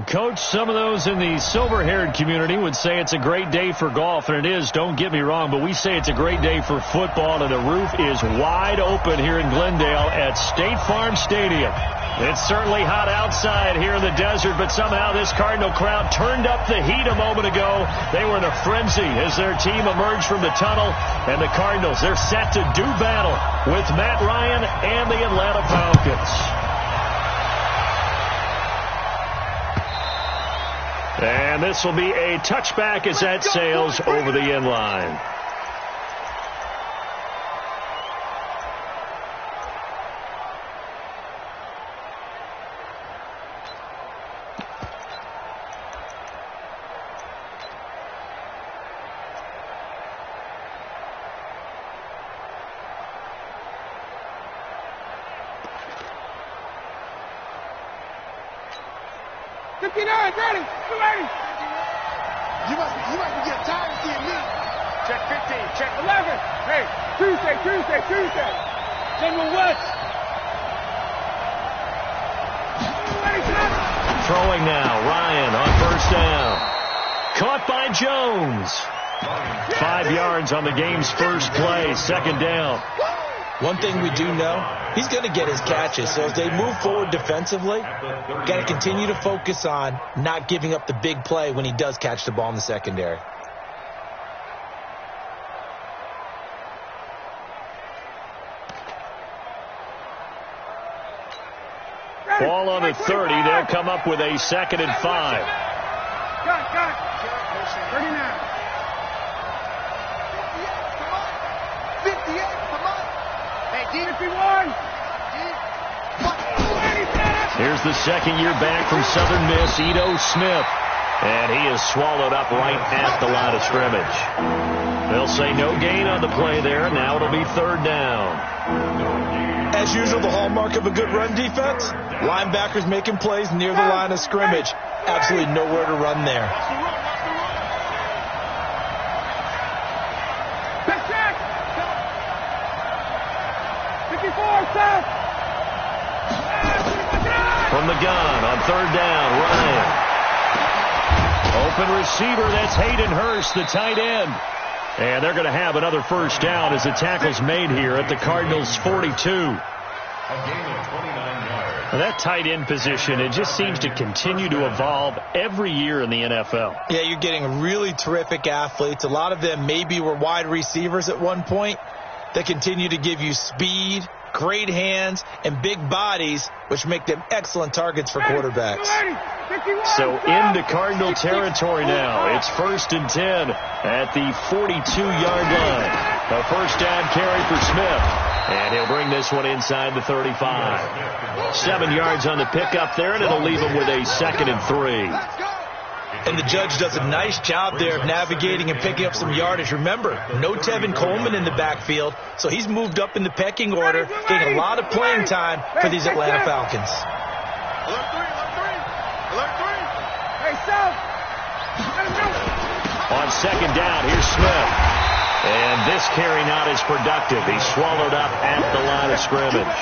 Coach, some of those in the silver-haired community would say it's a great day for golf, and it is, don't get me wrong, but we say it's a great day for football, and the roof is wide open here in Glendale at State Farm Stadium. It's certainly hot outside here in the desert, but somehow this Cardinal crowd turned up the heat a moment ago. They were in a frenzy as their team emerged from the tunnel, and the Cardinals, they're set to do battle with Matt Ryan and the Atlanta Falcons. And this will be a touchback as that sails over the end line. Ready. You must be getting tired of seeing me. Check 15, check 11. Hey, Tuesday. General West. Throwing now, Ryan on first down. Caught by Jones. 5 yards on the game's first play, second down. One thing we do know, he's going to get his catches. So as they move forward defensively, got to continue to focus on not giving up the big play when he does catch the ball in the secondary. Ball on the 30. They'll come up with a 2nd and 5. Got it. 39. 58. Come on. Hey, D51. Here's the second-year back from Southern Miss, Ito Smith. And he is swallowed up right at the line of scrimmage. They'll say no gain on the play there. Now it'll be 3rd down. As usual, the hallmark of a good run defense, linebackers making plays near the line of scrimmage. Absolutely nowhere to run there. From the gun on 3rd down, Ryan. Open receiver, that's Hayden Hurst, the tight end. And they're going to have another first down as the tackle's made here at the Cardinals' 42. Now that tight end position, it just seems to continue to evolve every year in the NFL. Yeah, you're getting really terrific athletes. A lot of them maybe were wide receivers at one point that continue to give you speed, great hands, and big bodies, which make them excellent targets for quarterbacks. So into Cardinal territory now. It's 1st and 10 at the 42-yard line. A first down carry for Smith. And he'll bring this one inside the 35. 7 yards on the pickup there, and it'll leave him with a 2nd and 3. And the judge does a nice job there of navigating and picking up some yardage. Remember, no Tevin Coleman in the backfield, so he's moved up in the pecking order, getting a lot of playing time for these Atlanta Falcons. Alert 3. Hey, South. On 2nd down, here's Smith. And this carry not as productive. He's swallowed up at the line of scrimmage.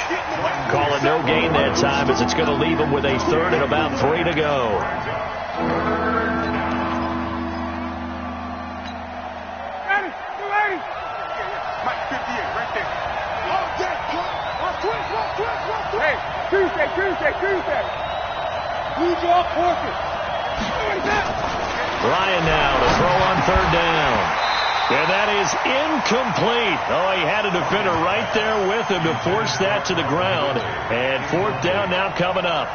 Call it no gain that time as it's going to leave him with a 3rd and about 3 to go. Hey, Tuesday. Blue jaw forfeit. Ryan now to throw on 3rd down. And that is incomplete. Oh, he had a defender right there with him to force that to the ground. And 4th down now coming up.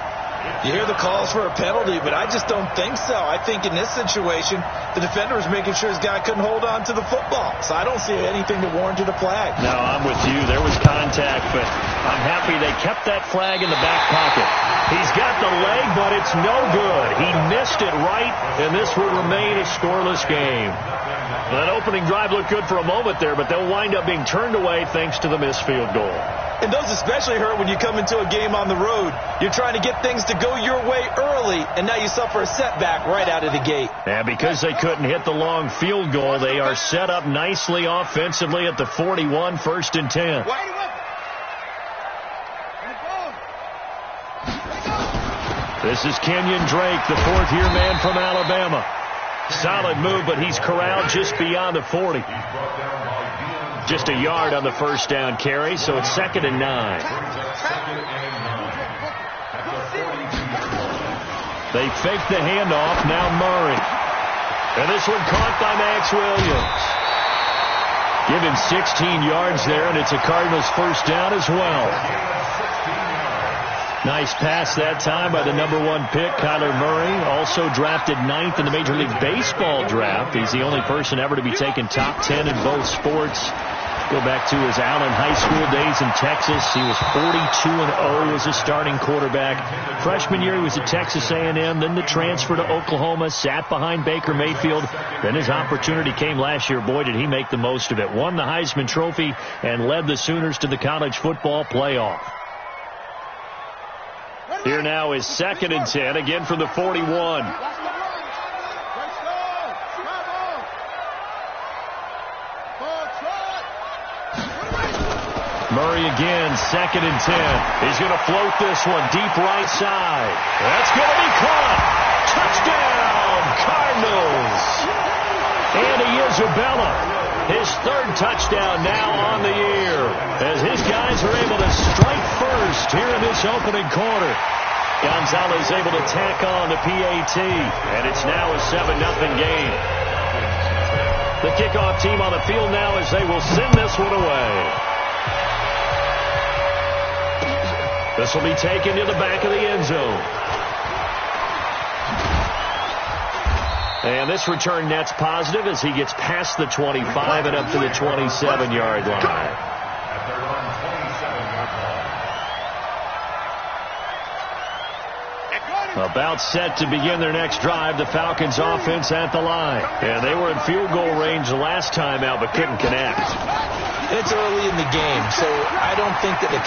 You hear the calls for a penalty, but I just don't think so. I think in this situation, the defender was making sure his guy couldn't hold on to the football. So I don't see anything that warranted a flag. No, I'm with you. There was contact, but I'm happy they kept that flag in the back pocket. He's got the leg, but it's no good. He missed it right, and this will remain a scoreless game. That opening drive looked good for a moment there, but they'll wind up being turned away thanks to the missed field goal. And those especially hurt when you come into a game on the road. You're trying to get things to go your way early, and now you suffer a setback right out of the gate. And because they couldn't hit the long field goal, they are set up nicely offensively at the 41, 1st and 10. This is Kenyon Drake, the fourth-year man from Alabama. Solid move, but he's corralled just beyond the 40. Just a yard on the first down carry, so it's 2nd and 9. They fake the handoff, now Murray. And this one caught by Max Williams. Give him 16 yards there, and it's a Cardinals first down as well. Nice pass that time by the #1 pick, Kyler Murray, also drafted 9th in the Major League Baseball draft. He's the only person ever to be taken top 10 in both sports. Go back to his Allen High School days in Texas. He was 42-0 as a starting quarterback. Freshman year, he was at Texas A&M, then the transfer to Oklahoma, sat behind Baker Mayfield. Then his opportunity came last year. Boy, did he make the most of it. Won the Heisman Trophy and led the Sooners to the college football playoff. Here now is 2nd and 10, again from the 41. Murray again, 2nd and 10. He's going to float this one deep right side. That's going to be caught. Touchdown, Cardinals. Andy Isabella, his 3rd touchdown now on the year, as his guys are able to strike first here in this opening quarter. Gonzalez able to tack on the PAT, and it's now a 7-0 game. The kickoff team on the field now as they will send this one away. This will be taken to the back of the end zone. And this return net's positive as he gets past the 25 and up to the 27-yard line. About set to begin their next drive, the Falcons offense at the line. And they were in field goal range the last time out, but couldn't connect. It's early in the game, so I don't think that the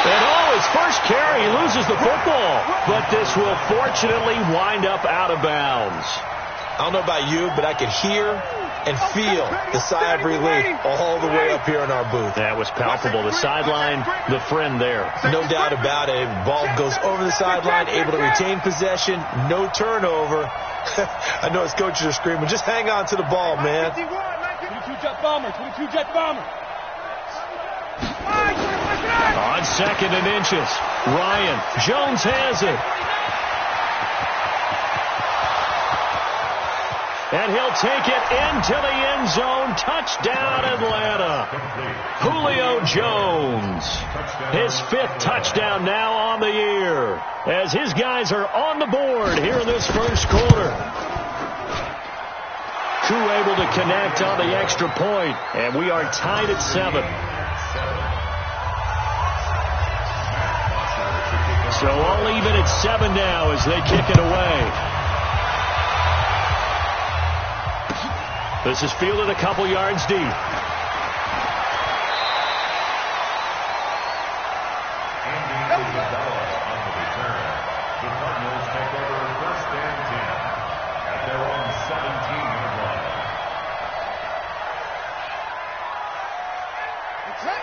And his first carry, he loses the football. But this will fortunately wind up out of bounds. I don't know about you, but I could hear and feel the sigh of relief all the way up here in our booth. That was palpable. The sideline, the friend there. No doubt about it. Ball goes over the sideline, able to retain possession, no turnover. I know his coaches are screaming, just hang on to the ball, man. 22 Jet Bomber, 22 Jet Bomber. On 2nd and inches, Ryan Jones has it. And he'll take it into the end zone. Touchdown, Atlanta. Julio Jones. His 5th touchdown now on the year, as his guys are on the board here in this first quarter. Crew able to connect on the extra point, and we are tied at 7. So all even at 7 now as they kick it away. This is fielded a couple yards deep. $1 on the return. The Cardinals take over 1st and 10 at their own 17-yard line.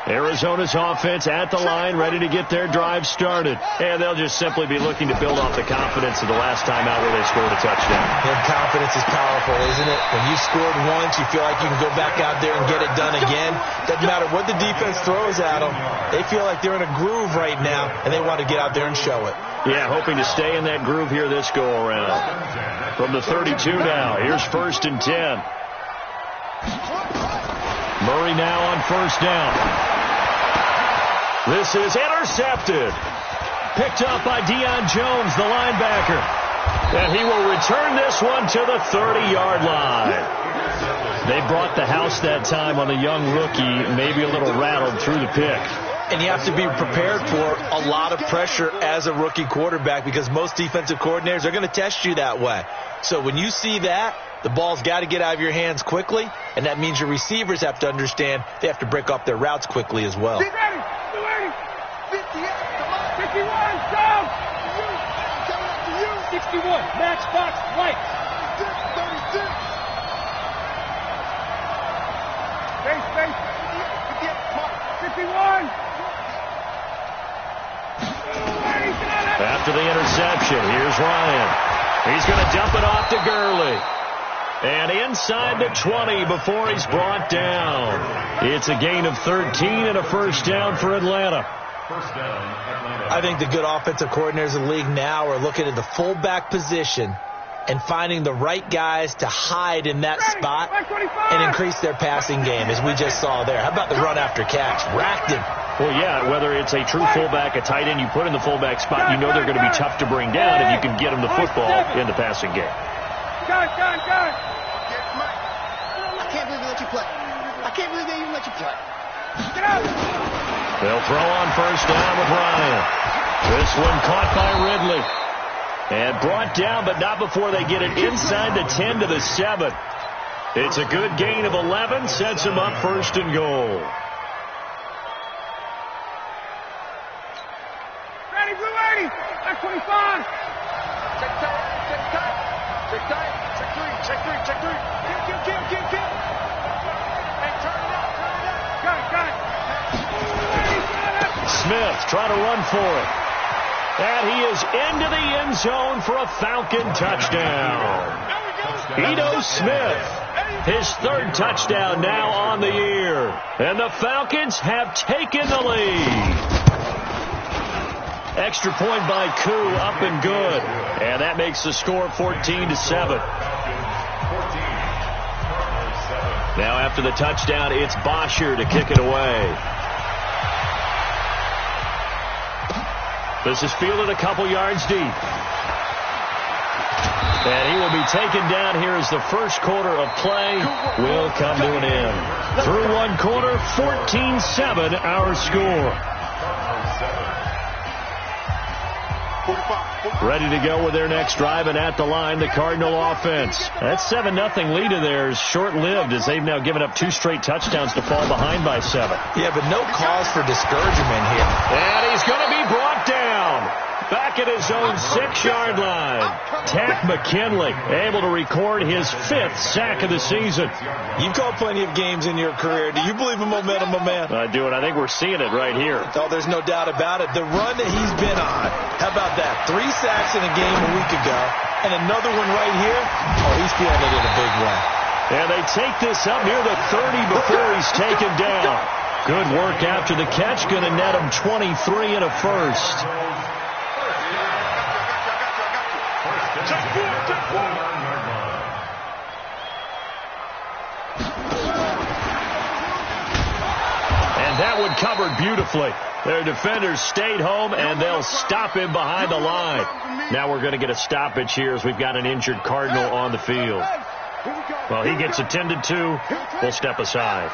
Arizona's offense at the line, ready to get their drive started. And they'll just simply be looking to build off the confidence of the last time out where they scored a touchdown. And confidence is powerful, isn't it? When you scored once, you feel like you can go back out there and get it done again. Doesn't matter what the defense throws at them. They feel like they're in a groove right now, and they want to get out there and show it. Yeah, hoping to stay in that groove here this go-around. From the 32 now, here's 1st and 10. Murray now on 1st down. This is intercepted. Picked up by Deion Jones, the linebacker. And he will return this one to the 30-yard line. They brought the house that time on the young rookie, maybe a little rattled through the pick. And you have to be prepared for a lot of pressure as a rookie quarterback, because most defensive coordinators are going to test you that way. So when you see that, the ball's got to get out of your hands quickly, and that means your receivers have to understand they have to break up their routes quickly as well. Get ready. 51, down. 61, match box, white. 36. Space. 51. At after the interception. Here's Ryan. He's going to dump it off to Gurley. And inside the 20 before he's brought down. It's a gain of 13 and a first down for Atlanta. First down, Atlanta. I think the good offensive coordinators in the league now are looking at the fullback position and finding the right guys to hide in that spot and increase their passing game, as we just saw there. How about the run after catch? Racked him. Well, yeah, whether it's a true fullback, a tight end, you put in the fullback spot, you know they're going to be tough to bring down if you can get them the football in the passing game. Gun. I can't believe they let you play. I can't believe they even let you play. Get out. They'll throw on first down with Ryan. This one caught by Ridley. And brought down, but not before they get it inside the 10 to the 7. It's a good gain of 11, sets them up first and goal. Ready, Blue 80. That's 25. Check tight. Check three. Kill. Hey, turn it up. Gun. Smith trying to run for it. And he is into the end zone for a Falcon touchdown. Ito Smith, his third touchdown now on the year. And the Falcons have taken the lead. Extra point by Koo, up and good. And that makes the score 14-7. Now after the touchdown, it's Bosher to kick it away. This is fielded a couple yards deep. And he will be taken down here as the first quarter of play will come to an end. Through one quarter, 14-7 our score. Ready to go with their next drive, and at the line, the Cardinal offense. That 7-0 lead of theirs short-lived, as they've now given up 2 straight touchdowns to fall behind by 7. Yeah, but no cause for discouragement here. And he's going to be brought down. Back at his own 6-yard line. Takk McKinley able to record his 5th sack of the season. You've called plenty of games in your career. Do you believe in momentum, my man? I do, and I think we're seeing it right here. Oh, there's no doubt about it. The run that he's been on, how about that? 3 sacks in a game a week ago, and another one right here. Oh, he's feeling it in a big way. And they take this up near the 30 before he's taken down. Good work after the catch. Going to net him 23 and a first. And that one covered beautifully. Their defenders stayed home, and they'll stop him behind the line. Now we're going to get a stoppage here as we've got an injured Cardinal on the field. Well, he gets attended to. We'll step aside.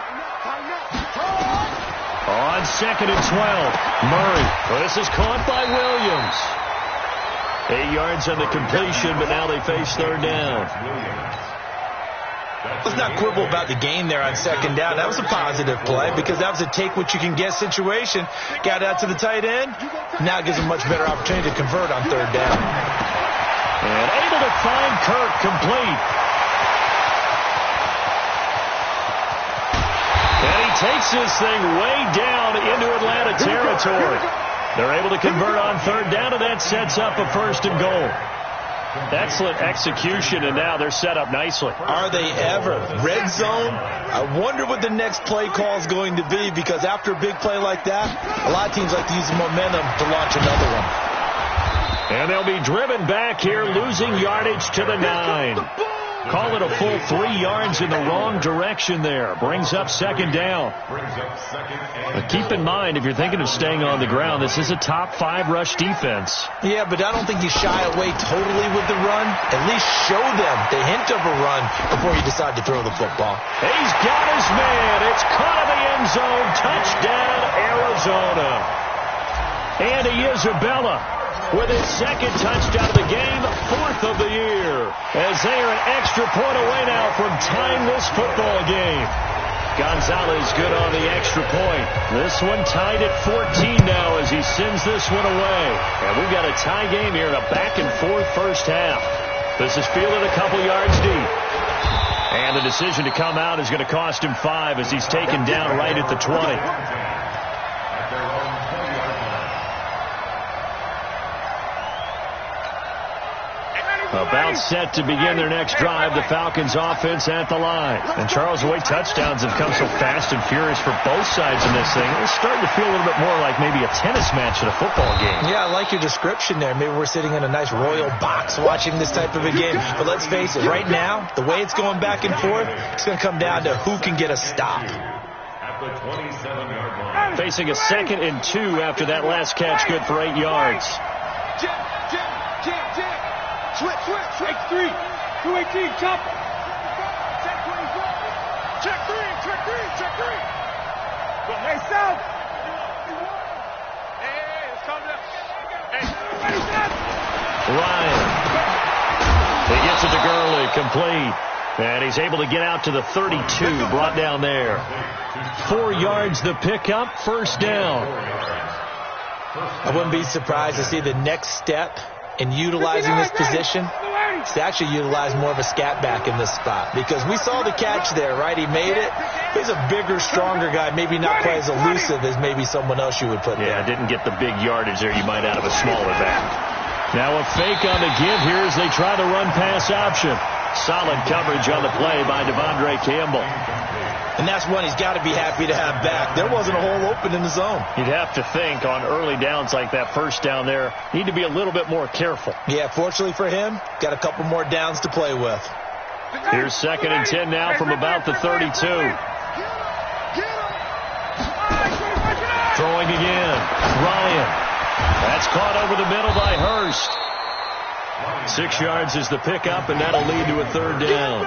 On 2nd and 12, Murray. Well, this is caught by Williams. 8 yards on the completion, but now they face third down. Let's not quibble about the gain there on 2nd down. That was a positive play because that was a take-what-you-can-get situation. Got out to the tight end. Now gives them a much better opportunity to convert on 3rd down. And able to find Kirk complete. And he takes this thing way down into Atlanta territory. They're able to convert on 3rd down, and that sets up a 1st and goal. Excellent execution, and now they're set up nicely. Are they ever? Red zone? I wonder what the next play call is going to be, because after a big play like that, a lot of teams like to use the momentum to launch another one. And they'll be driven back here, losing yardage to the 9. Call it a full 3 yards in the wrong direction there. Brings up 2nd down. But keep in mind, if you're thinking of staying on the ground, this is a top 5 rush defense. Yeah, but I don't think you shy away totally with the run. At least show them the hint of a run before you decide to throw the football. He's got his man. It's caught in the end zone. Touchdown, Arizona. Andy Isabella with his 2nd touchdown of the game, 4th of the year, as they are an extra point away now from tying this football game. Gonzalez good on the extra point. This one tied at 14 now as he sends this one away. And we've got a tie game here in a back-and-forth first half. This is fielded a couple yards deep. And the decision to come out is going to cost him 5 as he's taken down right at the 20. About set to begin their next drive, the Falcons offense at the line. And Charles, the way touchdowns have come so fast and furious for both sides in this thing, it's starting to feel a little bit more like maybe a tennis match at a football game. Yeah, I like your description there. Maybe we're sitting in a nice royal box watching this type of a game. But let's face it, right now, the way it's going back and forth, it's going to come down to who can get a stop. At the 27-yard line. Facing a 2nd and 2 after that last catch, good for 8 yards. Jam. Switch. Check 3. 218, chop. Check 24. Check 3. Hey, South. Hey, it's coming up. Hey, ready, South. Ryan. He gets it to Gurley, complete. And he's able to get out to the 32, brought down there. 4 yards the pickup, first down. I wouldn't be surprised to see the next step in utilizing this position is to actually utilize more of a scat back in this spot. Because we saw the catch there, right? He made it. He's a bigger, stronger guy, maybe not quite as elusive as maybe someone else you would put there. Yeah, didn't get the big yardage there you might out of a smaller back. Now a fake on the give here as they try the run-pass option. Solid coverage on the play by Devondre Campbell. And that's one he's got to be happy to have back. There wasn't a hole open in the zone. You'd have to think on early downs like that first down there, need to be a little bit more careful. Yeah, fortunately for him, got a couple more downs to play with. Here's 2nd and 10 now from about the 32. Throwing again. Ryan. That's caught over the middle by Hurst. 6 yards is the pickup, and that'll lead to a 3rd down.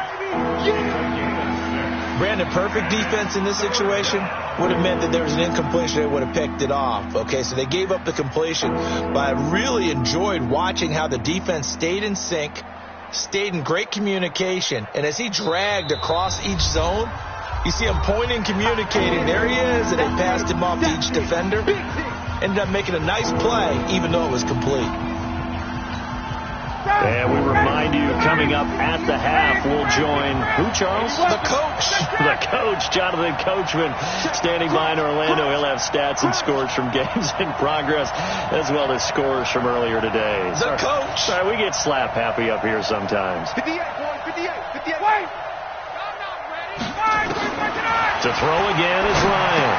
Brandon, perfect defense in this situation would have meant that there was an incompletion. They would have picked it off. Okay, so they gave up the completion. But I really enjoyed watching how the defense stayed in sync, stayed in great communication. And as he dragged across each zone, you see him pointing, communicating. There he is, and they passed him off to each defender. Ended up making a nice play, even though it was complete. And we remind you, coming up at the half, we'll join who, Charles? The coach. The coach, Jonathan Coachman, standing by in Orlando. He'll have stats and scores from games in progress, as well as scores from earlier today. The coach. Sorry, we get slap happy up here sometimes. 58, boy, 58. Wait. To throw again is Ryan.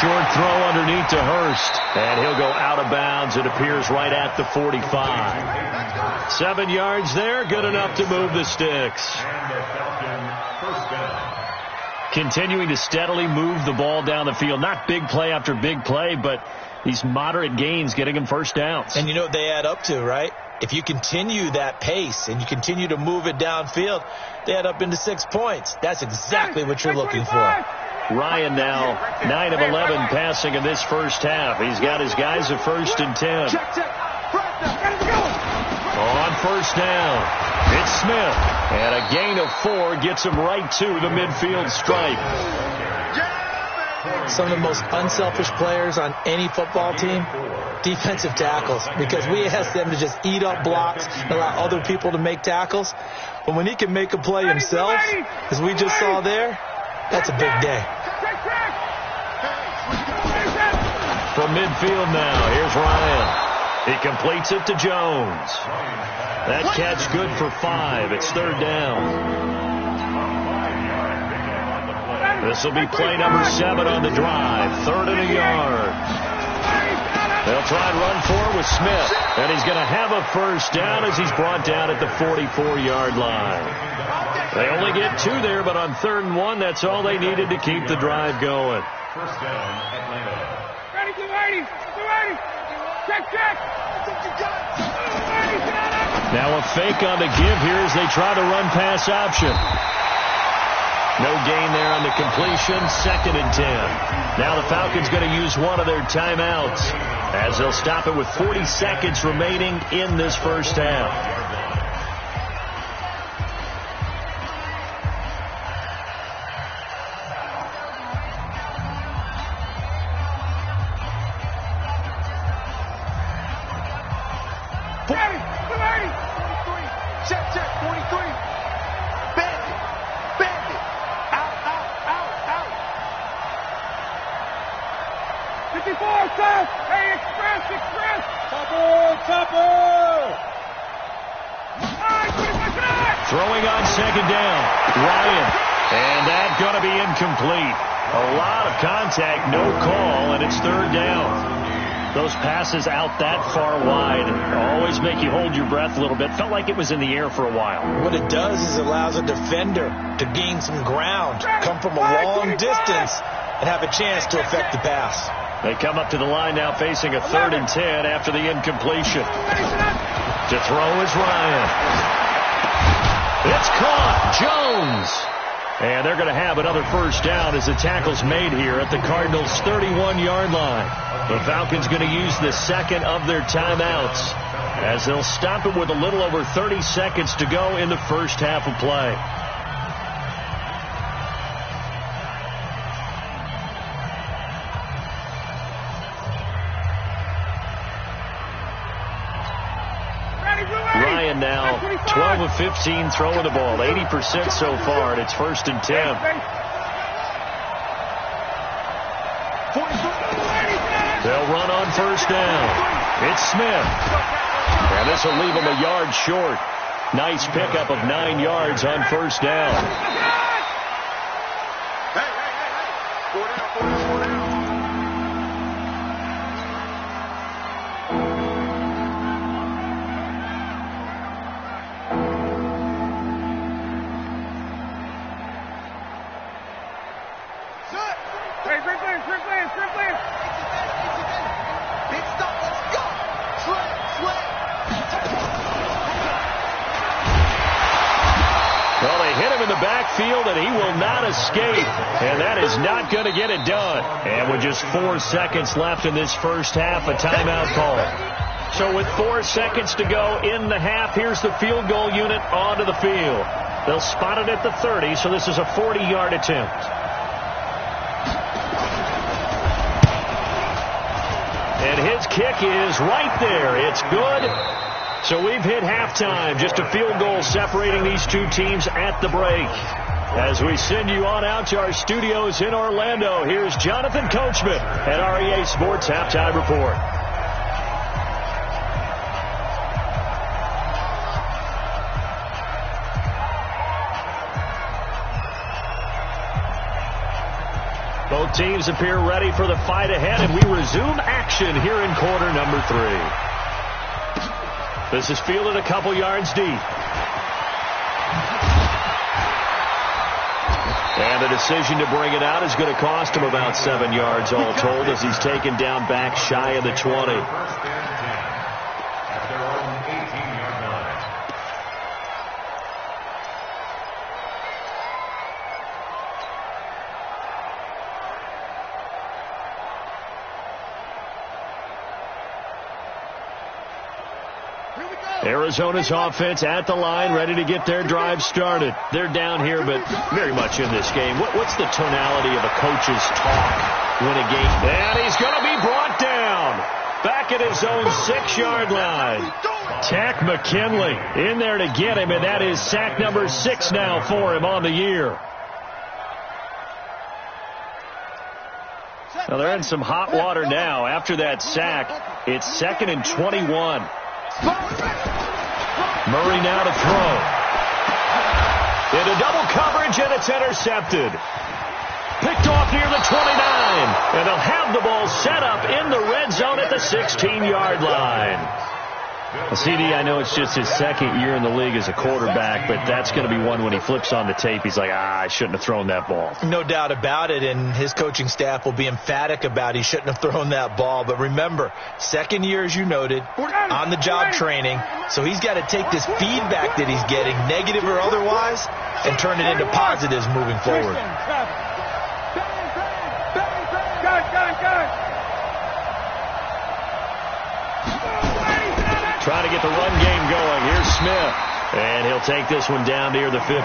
Short throw underneath to Hurst, and he'll go out of bounds. It appears right at the 45. 7 yards there, good enough to move the sticks. And the Falcon first down. Continuing to steadily move the ball down the field. Not big play after big play, but these moderate gains getting them first downs. And you know what they add up to, right? If you continue that pace and you continue to move it downfield, they add up into 6 points. That's exactly what you're looking for. Ryan now 9 of 11 passing in this first half. He's got his guys at 1st and 10. On first down, it's Smith. And a gain of 4 gets him right to the midfield stripe. Some of the most unselfish players on any football team, defensive tackles, because we ask them to just eat up blocks and allow other people to make tackles. But when he can make a play himself, as we just saw there, that's a big day. From midfield now, here's Ryan. He completes it to Jones. That catch good for 5. It's 3rd down. This will be play number 7 on the drive. 3rd and a yard. They'll try and run for it with Smith. And he's going to have a first down as he's brought down at the 44-yard line. They only get 2 there, but on 3rd and 1, that's all they needed to keep the drive going. First down, Atlanta. Ready, 280. Check. Now a fake on the give here as they try to run pass option. No gain there on the completion. 2nd and 10. Now the Falcons going to use one of their timeouts as they'll stop it with 40 seconds remaining in this first half. Check, 43. Bandit. Out. 54, South. Hey, express. Topple. Throwing on second down. Ryan. And that's going to be incomplete. A lot of contact, no call, and it's third down. Those passes out that far wide always make you hold your breath a little bit. Felt like it was in the air for a while. What it does is it allows a defender to gain some ground, come from a long distance, and have a chance to affect the pass. They come up to the line now facing a 3rd and 10 after the incompletion. To throw is Ryan. It's caught. Jones. And they're going to have another first down as the tackle's made here at the Cardinals' 31-yard line. The Falcons going to use the second of their timeouts as they'll stop it with a little over 30 seconds to go in the first half of play. Ryan now 12 of 15 throwing the ball, 80% so far, and it's 1st and 10. They'll run on first down. It's Smith. And this will leave him a yard short. Nice pickup of 9 yards on first down. Backfield, and he will not escape, and that is not going to get it done. And with just 4 seconds left in this first half, a timeout call. So with 4 seconds to go in the half, here's the field goal unit onto the field. They'll spot it at the 30, so this is a 40-yard attempt. And his kick is right there. It's good. So we've hit halftime, just a field goal separating these two teams at the break. As we send you on out to our studios in Orlando, here's Jonathan Coachman at REA Sports Halftime Report. Both teams appear ready for the fight ahead, and we resume action here in quarter number 3. This is fielded a couple yards deep. And the decision to bring it out is going to cost him about 7 yards all told as he's taken down back shy of the 20. Arizona's offense at the line, ready to get their drive started. They're down here, but very much in this game. What's the tonality of a coach's talk when a game? And he's going to be brought down back at his own 6-yard line. Tack McKinley in there to get him, and that is sack number 6 now for him on the year. Now they're in some hot water now. After that sack, it's 2nd and 21. Murray now to throw. Into double coverage, and it's intercepted. Picked off near the 29. And they'll have the ball set up in the red zone at the 16-yard line. Well, CD, I know it's just his 2nd year in the league as a quarterback, but that's going to be one when he flips on the tape. He's like, I shouldn't have thrown that ball. No doubt about it, and his coaching staff will be emphatic about he shouldn't have thrown that ball. But remember, 2nd year, as you noted, on-the-job training, so he's got to take this feedback that he's getting, negative or otherwise, and turn it into positives moving forward. Trying to get the run game going. Here's Smith. And he'll take this one down near the 15.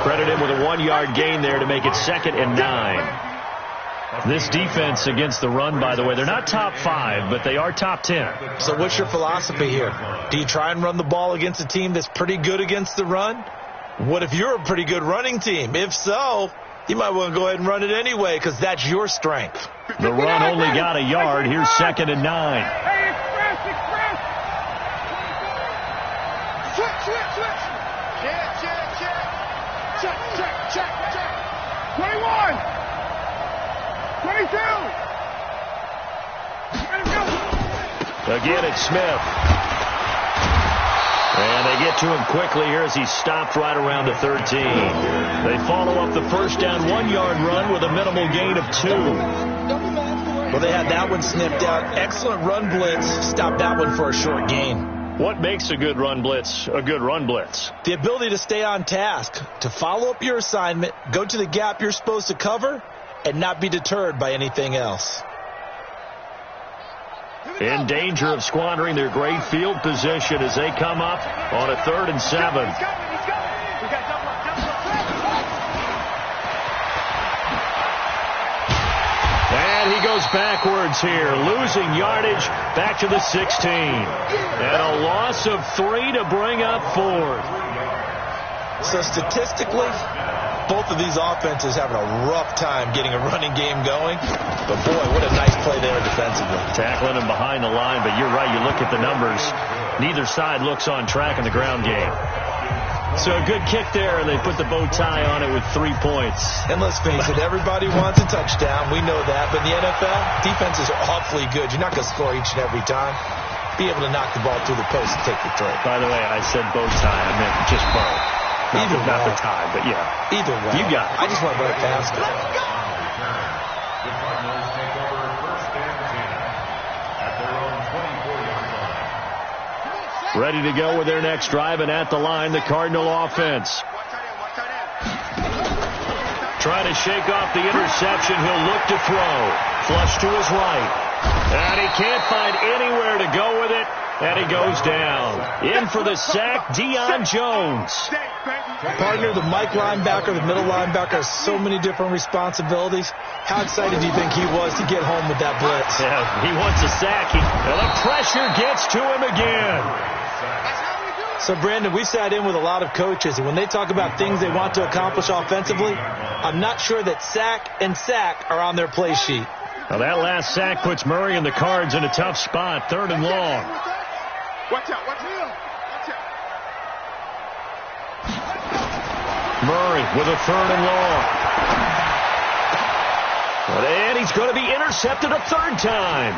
Credit him with a 1-yard gain there to make it 2nd and 9. This defense against the run, by the way, they're not top 5, but they are top 10. So what's your philosophy here? Do you try and run the ball against a team that's pretty good against the run? What if you're a pretty good running team? If so, you might want to go ahead and run it anyway because that's your strength. The run only got a yard. Here's 2nd and 9. Again, it's Smith. And they get to him quickly here as he stopped right around the 13. They follow up the first down 1-yard run with a minimal gain of 2. Well, they had that one snipped out. Excellent run blitz. Stopped that one for a short gain. What makes a good run blitz a good run blitz? The ability to stay on task, to follow up your assignment, go to the gap you're supposed to cover, and not be deterred by anything else. In danger of squandering their great field position as they come up on a 3rd and 7. And he goes backwards here, losing yardage back to the 16. And a loss of 3 to bring up 4th. So statistically, both of these offenses having a rough time getting a running game going. But, boy, what a nice play there defensively. Tackling him behind the line, but you're right. You look at the numbers. Neither side looks on track in the ground game. So a good kick there, and they put the bow tie on it with 3 points. And let's face it, everybody wants a touchdown. We know that. But in the NFL, defenses are awfully good. You're not going to score each and every time. Be able to knock the ball through the post and take the throw. By the way, I said bow tie. I meant just bow. Not the tie, but yeah. Either way. You got it. I just want to run it faster. The Cardinals take over 1st and 10 at their own 24-yard line. Ready to go with their next drive, and at the line, the Cardinal offense. Trying to shake off the interception. He'll look to throw. Flush to his right. And he can't find anywhere to go with it. And he goes down. In for the sack, Deion Jones. Partner, the Mike linebacker, the middle linebacker has so many different responsibilities. How excited do you think he was to get home with that blitz? Yeah, he wants a sack. And the pressure gets to him again. So, Brandon, we sat in with a lot of coaches, and when they talk about things they want to accomplish offensively, I'm not sure that sack and sack are on their play sheet. Now, that last sack puts Murray and the Cards in a tough spot, 3rd and long. Watch out, watch out. Murray with a 3rd and long. And he's going to be intercepted a 3rd time.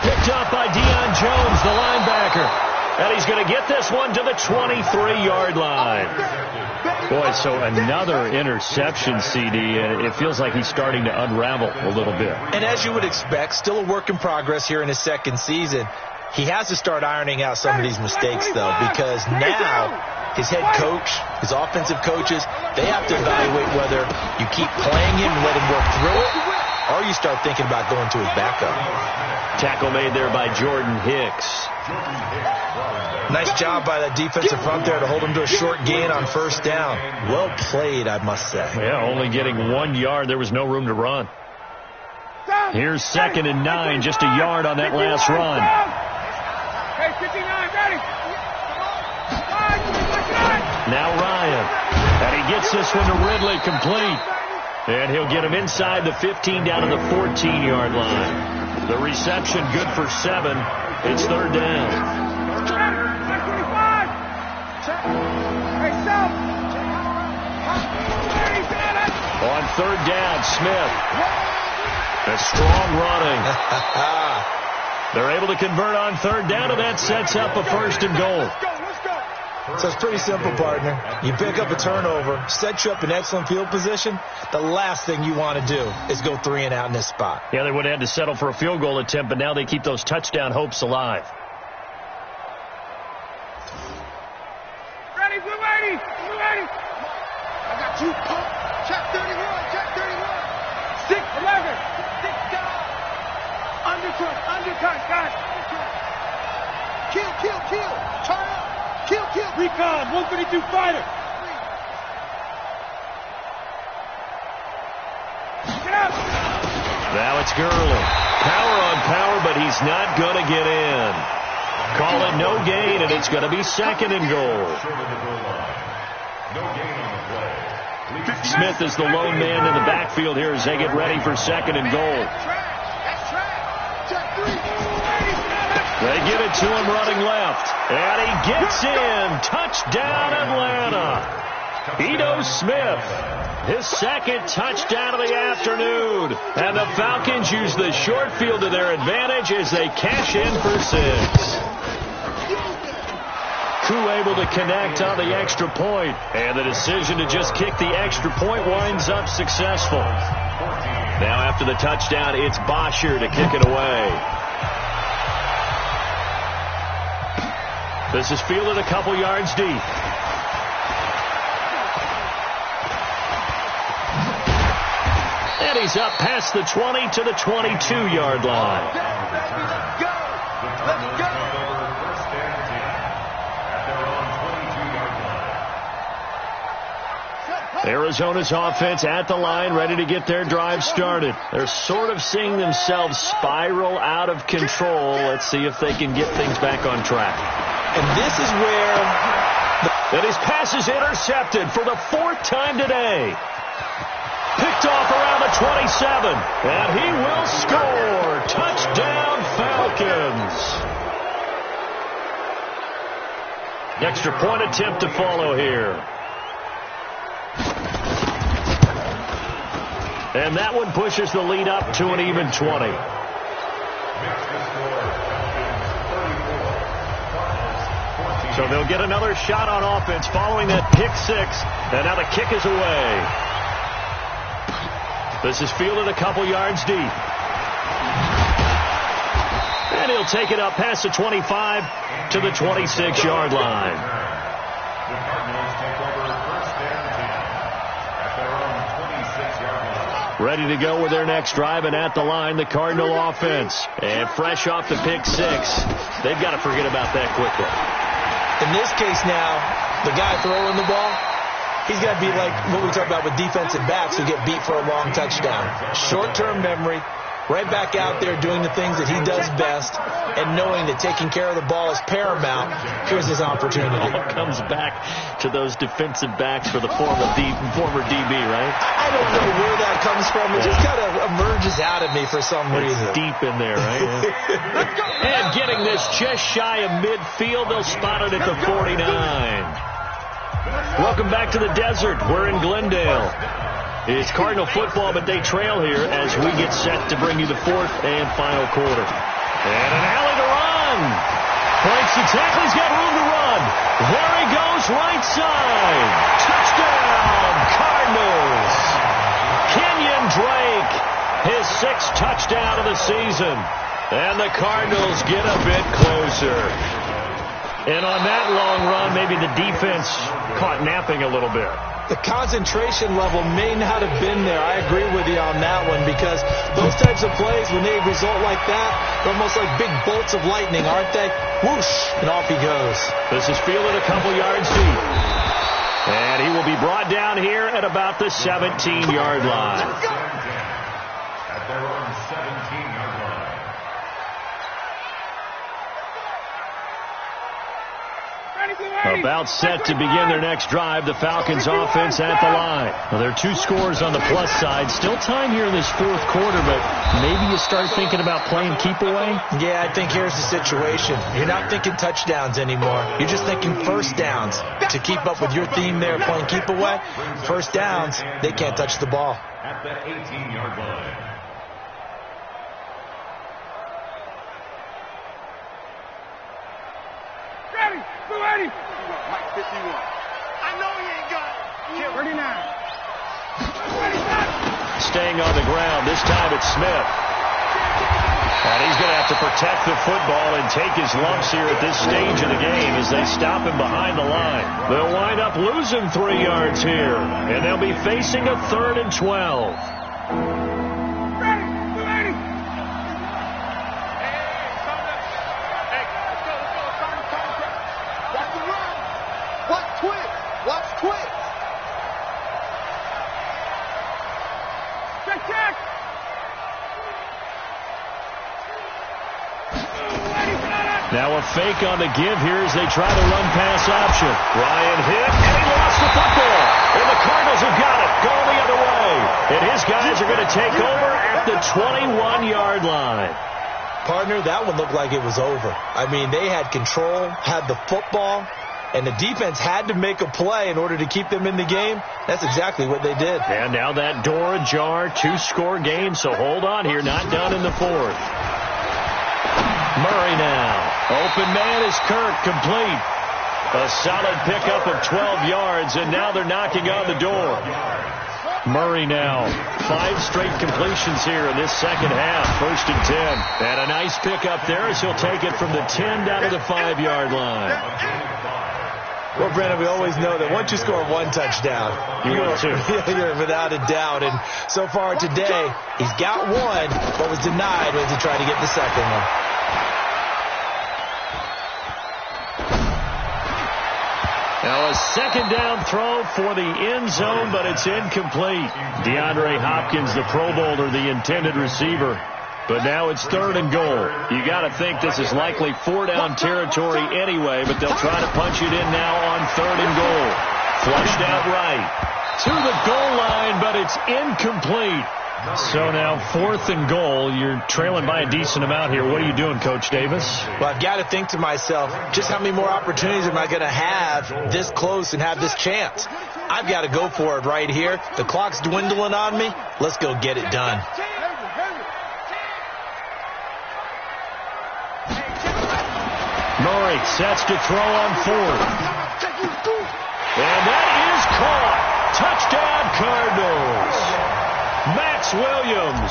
Picked up by Deion Jones, the linebacker. And he's going to get this one to the 23-yard line. Boy, so another interception, CD, and it feels like he's starting to unravel a little bit. And as you would expect, still a work in progress here in his 2nd season. He has to start ironing out some of these mistakes, though, because now his head coach, his offensive coaches, they have to evaluate whether you keep playing him and let him work through it, or you start thinking about going to his backup. Tackle made there by Jordan Hicks. Nice job by that defensive front there to hold him to a short gain on 1st down. Well played, I must say. Yeah, only getting 1 yard. There was no room to run. Here's 2nd and 9, just a yard on that last run. Hey, 59, ready. Now Ryan. And he gets this one to Ridley complete. And he'll get him inside the 15 down to the 14-yard line. The reception good for 7. It's 3rd down. On 3rd down, Smith. A strong running. They're able to convert on 3rd down, and that sets up a 1st and goal. So it's pretty simple, partner. You pick up a turnover, set you up in excellent field position. The last thing you want to do is go 3 and out in this spot. Yeah, they would have had to settle for a field goal attempt, but now they keep those touchdown hopes alive. Ready, blue lady, blue lady. I got you, pump. Check 31, check 31. 6-11. 6 down. Undercut, guys. Kill. Turn up. Kill. Recon, 152 fighter. Get out. Now it's Gurley. Power on power, but he's not going to get in. Call it no gain, and it's going to be 2nd and goal. Smith is the lone man in the backfield here as they get ready for 2nd and goal. They give it to him running left. And he gets in. Touchdown, Atlanta. Ito Smith, his 2nd touchdown of the afternoon. And the Falcons use the short field to their advantage as they cash in for 6. Crew able to connect on the extra point, and the decision to just kick the extra point winds up successful. Now after the touchdown, it's Bosher to kick it away. This is fielded a couple yards deep. And he's up past the 20 to the 22-yard line. Arizona's offense at the line, ready to get their drive started. They're sort of seeing themselves spiral out of control. Let's see if they can get things back on track. And this is where... And his pass is intercepted for the 4th time today. Picked off around the 27. And he will score. Touchdown, Falcons. Extra point attempt to follow here. And that one pushes the lead up to an even 20. So they'll get another shot on offense following that pick 6. And now the kick is away. This is fielded a couple yards deep. And he'll take it up past the 25 to the 26-yard line. The Cardinals take over first and 10 at their own 26-yard line. Ready to go with their next drive, and at the line, the Cardinal offense. And fresh off the pick 6, they've got to forget about that quickly. In this case now, the guy throwing the ball, he's got to be like what we talk about with defensive backs who get beat for a long touchdown. Short-term memory, right back out there doing the things that he does best, and knowing that taking care of the ball is paramount. Here's his opportunity. It all comes back to those defensive backs for the former DB, right? I don't know where that comes from. It just kind of emerges out of me for some reason. It's deep in there, right? And getting this just shy of midfield, they'll spot it at the 49. Welcome back to the desert. We're in Glendale. It's Cardinal football, but they trail here as we get set to bring you the 4th and final quarter. And an alley to run. Breaks the tackle. He's got room to run. There he goes, right side. Touchdown, Cardinals. Kenyon Drake, his 6th touchdown of the season. And the Cardinals get a bit closer. And on that long run, maybe the defense caught napping a little bit. The concentration level may not have been there. I agree with you on that one, because those types of plays, when they result like that, they're almost like big bolts of lightning, aren't they? Whoosh, and off he goes. This is fielded a couple yards deep. And he will be brought down here at about the 17-yard line. At their own 17-yard line. About set to begin their next drive, the Falcons offense at the line. Well, there are 2 scores on the plus side. Still time here in this 4th quarter, but maybe you start thinking about playing keep away? Yeah, I think here's the situation. You're not thinking touchdowns anymore. You're just thinking first downs. To keep up with your theme there, playing keep away, first downs, they can't touch the ball. At the 18-yard line. Ready. Mike 51. I know he ain't got it. 39. Staying on the ground. This time it's Smith. And he's going to have to protect the football and take his lumps here at this stage of the game as they stop him behind the line. They'll wind up losing 3 yards here, and they'll be facing a 3rd and 12. Now a fake on the give here as they try to run pass option. Ryan hit, and he lost the football. And the Cardinals have got it, going the other way. And his guys are going to take over at the 21-yard line. Partner, that one looked like it was over. I mean, they had control, had the football, and the defense had to make a play in order to keep them in the game. That's exactly what they did. And now that door ajar, 2-score game, so hold on here, not done in the fourth. Murray now. Open man is Kirk, complete. A solid pickup of 12 yards, and now they're knocking on the door. Murray now. 5 straight completions here in this second half. 1st and 10. And a nice pickup there as he'll take it from the 10 down to the 5-yard line. Well, Brandon, we always know that once you score 1 touchdown, you're without a doubt. And so far today, he's got 1, but was denied as he tried to get the second one. Now a second down throw for the end zone, but it's incomplete. DeAndre Hopkins, the Pro Bowler, the intended receiver. But now it's 3rd and goal. You got to think this is likely 4-down territory anyway, but they'll try to punch it in now on 3rd and goal. Flushed out right to the goal line, but it's incomplete. So now 4th and goal. You're trailing by a decent amount here. What are you doing, Coach Davis? Well, I've got to think to myself, just how many more opportunities am I going to have this close and have this chance? I've got to go for it right here. The clock's dwindling on me. Let's go get it done. Murray sets to throw on 4th. And that is caught. Touchdown, Cardinals. Max Williams,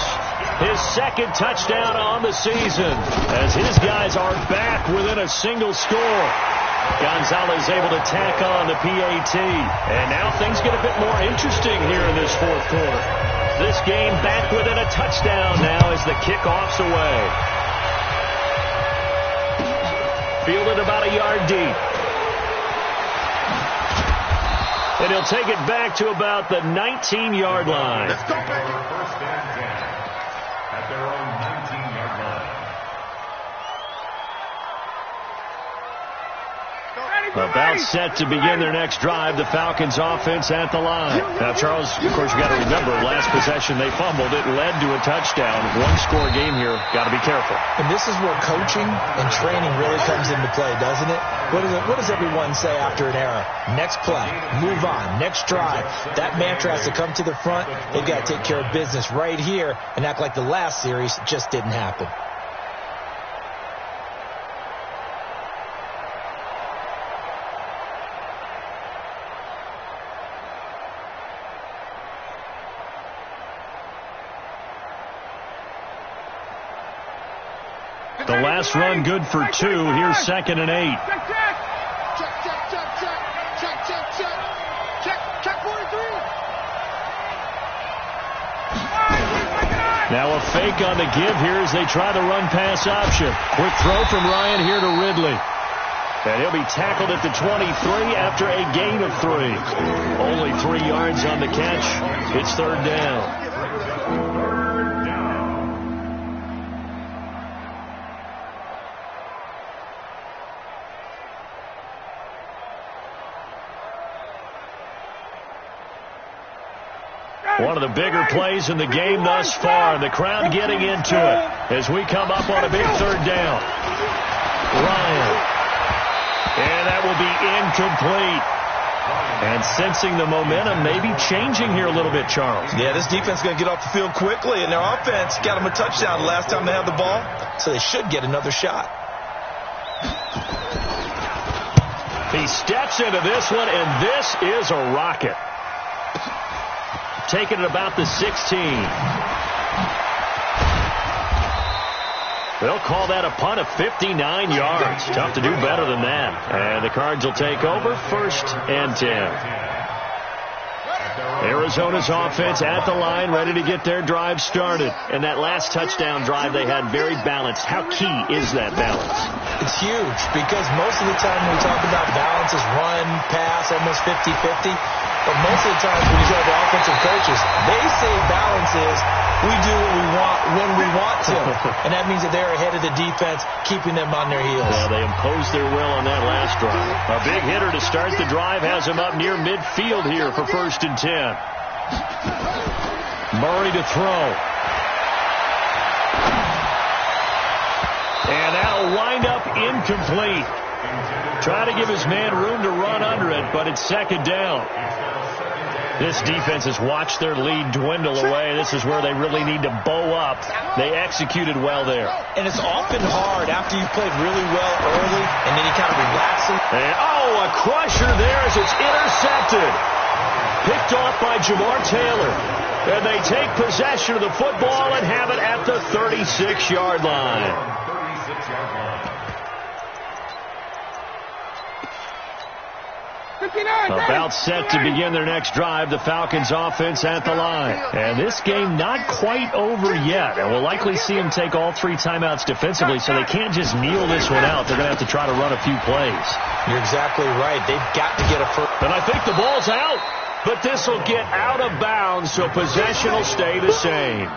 his 2nd touchdown on the season as his guys are back within a single score. Gonzalez able to tack on the PAT. And now things get a bit more interesting here in this 4th quarter. This game back within a touchdown now as the kickoff's away. Fielded about a yard deep. And he'll take it back to about the 19-yard line. Let's go, baby. 1st and 10 at their own 19-yard line. About set to begin their next drive. The Falcons offense at the line. Now, Charles, of course, you got to remember, last possession they fumbled. It led to a touchdown. 1-score game here. Got to be careful. And this is where coaching and training really comes into play, doesn't it? What does everyone say after an error? Next play, move on, next drive. That mantra has to come to the front. They've got to take care of business right here and act like the last series just didn't happen. The last run good for 2. Here's 2nd and 8. Check 43. Now a fake on the give here as they try the run pass option. Quick throw from Ryan here to Ridley. And he'll be tackled at the 23 after a gain of 3. Only 3 yards on the catch. It's 3rd down. One of the bigger plays in the game thus far. The crowd getting into it as we come up on a big 3rd down. Ryan. And that will be incomplete. And sensing the momentum maybe changing here a little bit, Charles. Yeah, this defense is going to get off the field quickly, and their offense got them a touchdown the last time they had the ball, so they should get another shot. He steps into this one, and this is a rocket. Taking it about the 16. They'll call that a punt of 59 yards. Tough to do better than that. And the Cards will take over 1st and 10. Arizona's offense at the line, ready to get their drive started. And that last touchdown drive they had very balanced. How key is that balance? It's huge because most of the time when we talk about balance is run, pass, almost 50-50. But most of the times when you talk to offensive coaches, they say balance is we do what we want when we want to. And that means that they're ahead of the defense, keeping them on their heels. Yeah, they imposed their will on that last drive. A big hitter to start the drive has him up near midfield here for 1st and 10. Murray to throw. And that'll wind up incomplete. Try to give his man room to run under it, but it's second down. This defense has watched their lead dwindle away. This is where they really need to bow up. They executed well there. And it's often hard after you've played really well early, and then you kind of relax. And, a crusher there as it's intercepted. Picked off by Jamar Taylor. And they take possession of the football and have it at the 36-yard line. About set to begin their next drive, the Falcons offense at the line. And this game not quite over yet. And we'll likely see them take all 3 timeouts defensively, so they can't just kneel this one out. They're going to have to try to run a few plays. You're exactly right. They've got to get a first. And I think the ball's out. But this will get out of bounds, so possession will stay the same.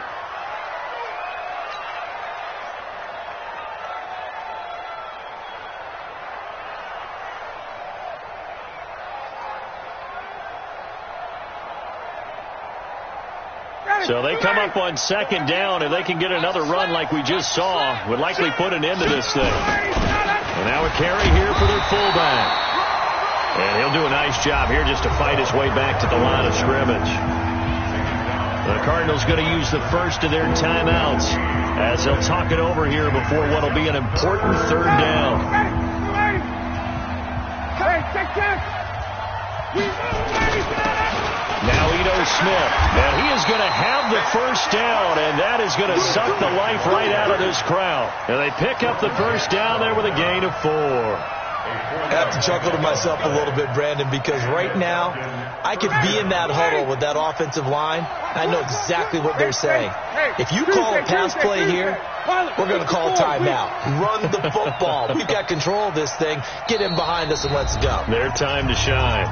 So they come up on second down, and they can get another run like we just saw. Would likely put an end to this thing. And now a carry here for their fullback. And he'll do a nice job here just to fight his way back to the line of scrimmage. The Cardinals going to use the first of their timeouts as they'll talk it over here before what will be an important third down. Now Ito Smith, and he is going to have the first down, and that is going to suck the life right out of this crowd. And they pick up the first down there with a gain of 4. I have to chuckle to myself a little bit, Brandon, because right now I could be in that huddle with that offensive line. I know exactly what they're saying. If you call a pass play here, we're going to call a timeout. Run the football. We've got control of this thing. Get in behind us and let's go. Their time to shine.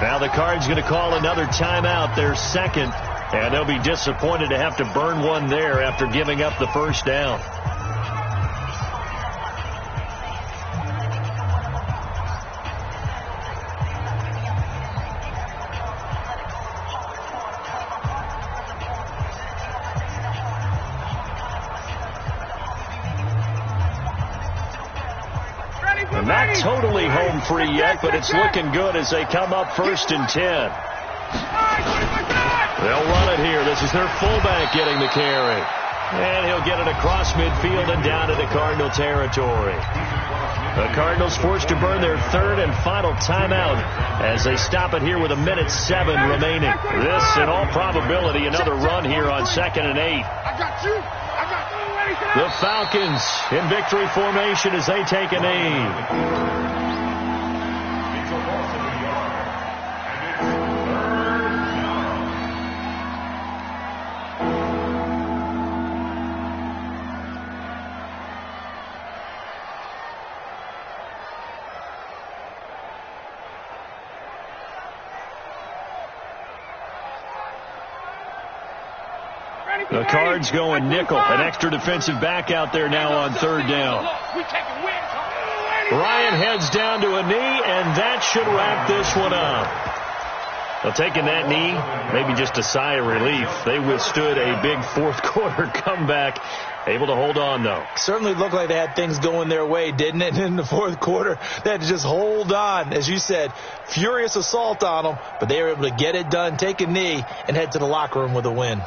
Now the Cards going to call another timeout, their second, and they'll be disappointed to have to burn one there after giving up the first down. Not totally home free yet, but it's looking good as they come up 1st and 10. They'll run it here. This is their fullback getting the carry. And he'll get it across midfield and down into Cardinal territory. The Cardinals forced to burn their third and final timeout as they stop it here with 1:07 remaining. This, in all probability, another run here on 2nd and 8. The Falcons in victory formation as they take a knee. The Cards going nickel. An extra defensive back out there now on 3rd down. Ryan heads down to a knee, and that should wrap this one up. Well, taking that knee, maybe just a sigh of relief. They withstood a big 4th quarter comeback. Able to hold on, though. Certainly looked like they had things going their way, didn't it? In the 4th quarter, they had to just hold on. As you said, furious assault on them, but they were able to get it done, take a knee, and head to the locker room with a win.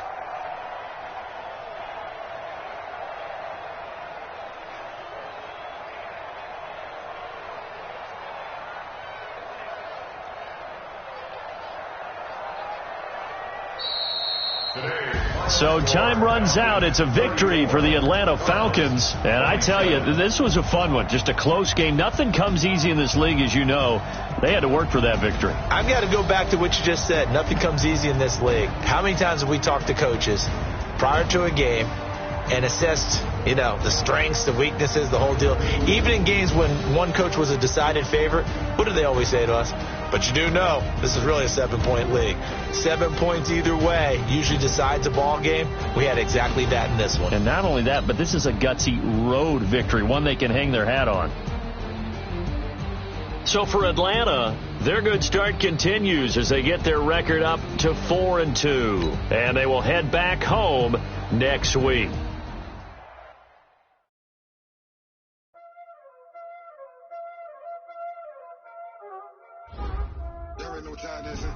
So time runs out. It's a victory for the Atlanta Falcons. And I tell you, this was a fun one. Just a close game. Nothing comes easy in this league, as you know. They had to work for that victory. I've got to go back to what you just said. Nothing comes easy in this league. How many times have we talked to coaches prior to a game and assessed, the strengths, the weaknesses, the whole deal? Even in games when one coach was a decided favorite, what do they always say to us? But you do know this is really a 7-point league. 7 points either way usually decides a ball game. We had exactly that in this one. And not only that, but this is a gutsy road victory, one they can hang their hat on. So for Atlanta, their good start continues as they get their record up to 4-2. And they will head back home next week. You already know what time it is, huh?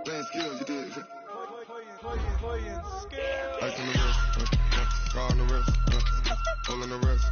Playing skills, you did. Playing skills. Ice on the wrist, all on the wrist, all on the wrist.